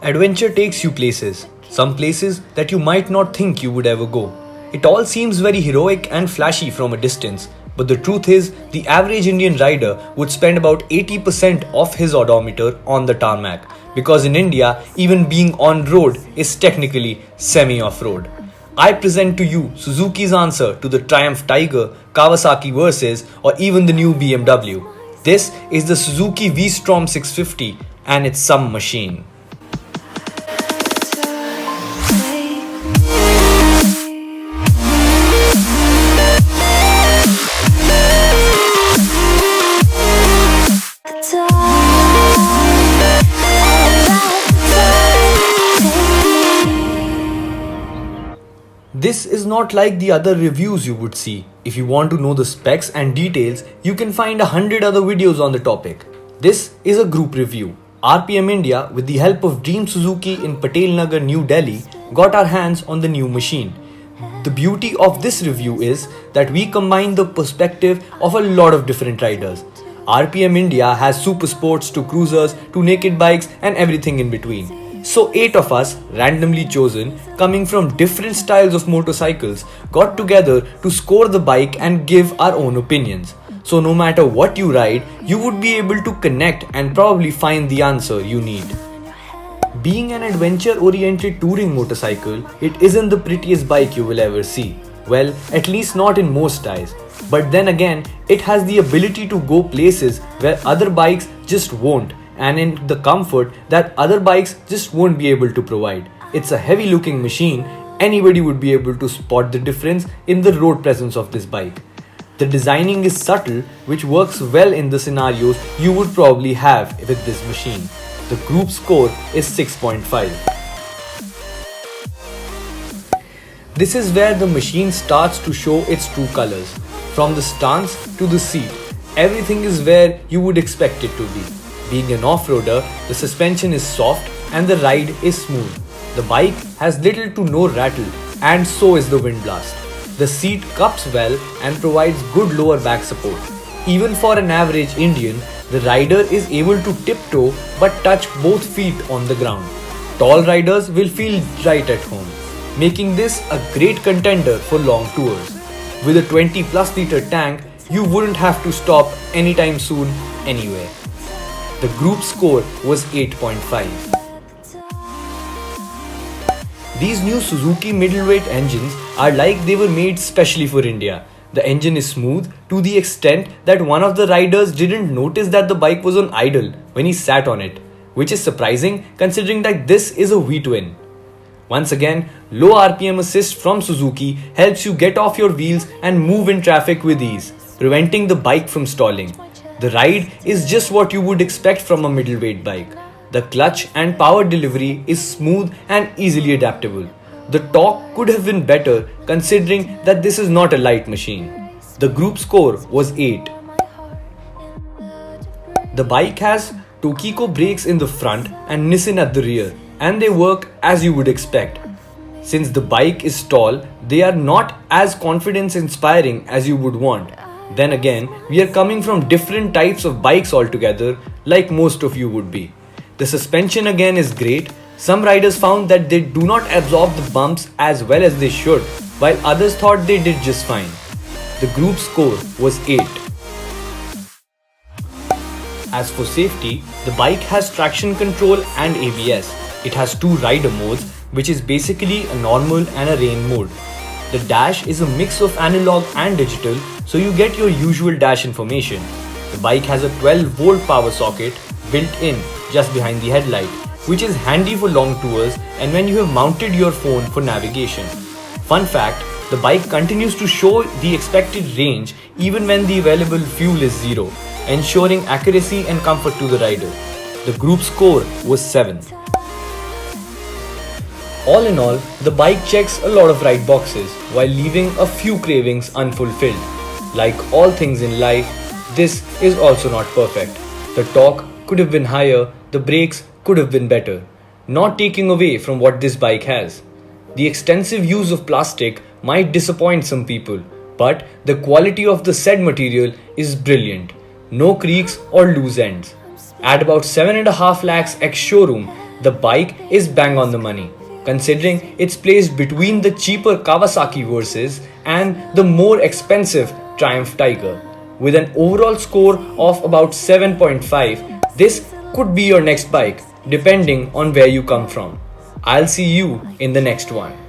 Adventure takes you places, some places that you might not think you would ever go. It all seems very heroic and flashy from a distance, but the truth is, the average Indian rider would spend about 80% of his odometer on the tarmac, because in India, even being on road is technically semi-off-road. I present to you Suzuki's answer to the Triumph Tiger, Kawasaki Versys, or even the new BMW. This is the Suzuki VStrom 650 and it's some machine. This is not like the other reviews you would see. If you want to know the specs and details, you can find 100 other videos on the topic. This is a group review. RPM India, with the help of Dream Suzuki in Patel Nagar, New Delhi, got our hands on the new machine. The beauty of this review is that we combine the perspective of a lot of different riders. RPM India has super sports to cruisers to naked bikes and everything in between. So 8 of us, randomly chosen, coming from different styles of motorcycles, got together to score the bike and give our own opinions. So no matter what you ride, you would be able to connect and probably find the answer you need. Being an adventure-oriented touring motorcycle, it isn't the prettiest bike you will ever see. Well, at least not in most eyes. But then again, it has the ability to go places where other bikes just won't, and in the comfort that other bikes just won't be able to provide. It's a heavy looking machine. Anybody would be able to spot the difference in the road presence of this bike. The designing is subtle, which works well in the scenarios you would probably have with this machine. The group score is 6.5. This is where the machine starts to show its true colors. From the stance to the seat, everything is where you would expect it to be. Being an off-roader, the suspension is soft and the ride is smooth. The bike has little to no rattle, and so is the wind blast. The seat cups well and provides good lower back support. Even for an average Indian, the rider is able to tiptoe but touch both feet on the ground. Tall riders will feel right at home, making this a great contender for long tours. With a 20+ liter tank, you wouldn't have to stop anytime soon anywhere. The group score was 8.5. These new Suzuki middleweight engines are like they were made specially for India. The engine is smooth to the extent that one of the riders didn't notice that the bike was on idle when he sat on it, which is surprising considering that this is a V-twin. Once again, low RPM assist from Suzuki helps you get off your wheels and move in traffic with ease, preventing the bike from stalling. The ride is just what you would expect from a middleweight bike. The clutch and power delivery is smooth and easily adaptable. The torque could have been better considering that this is not a light machine. The group score was 8. The bike has Tokiko brakes in the front and Nissin at the rear, and they work as you would expect. Since the bike is tall, they are not as confidence-inspiring as you would want. Then again, we are coming from different types of bikes altogether, like most of you would be. The suspension again is great. Some riders found that they do not absorb the bumps as well as they should, while others thought they did just fine. The group score was 8. As for safety, the bike has traction control and ABS. It has 2 rider modes, which is basically a normal and a rain mode. The dash is a mix of analog and digital, so you get your usual dash information. The bike has a 12-volt power socket built in just behind the headlight, which is handy for long tours and when you have mounted your phone for navigation. Fun fact, the bike continues to show the expected range even when the available fuel is 0, ensuring accuracy and comfort to the rider. The group score was 7. All in all, the bike checks a lot of right boxes while leaving a few cravings unfulfilled. Like all things in life, this is also not perfect. The torque could have been higher, the brakes could have been better, not taking away from what this bike has. The extensive use of plastic might disappoint some people, but the quality of the said material is brilliant. No creaks or loose ends. At about 7.5 lakhs ex-showroom, The bike is bang on the money, considering it's placed between the cheaper Kawasaki Versys and the more expensive Triumph Tiger. With an overall score of about 7.5, this could be your next bike, depending on where you come from. I'll see you in the next one.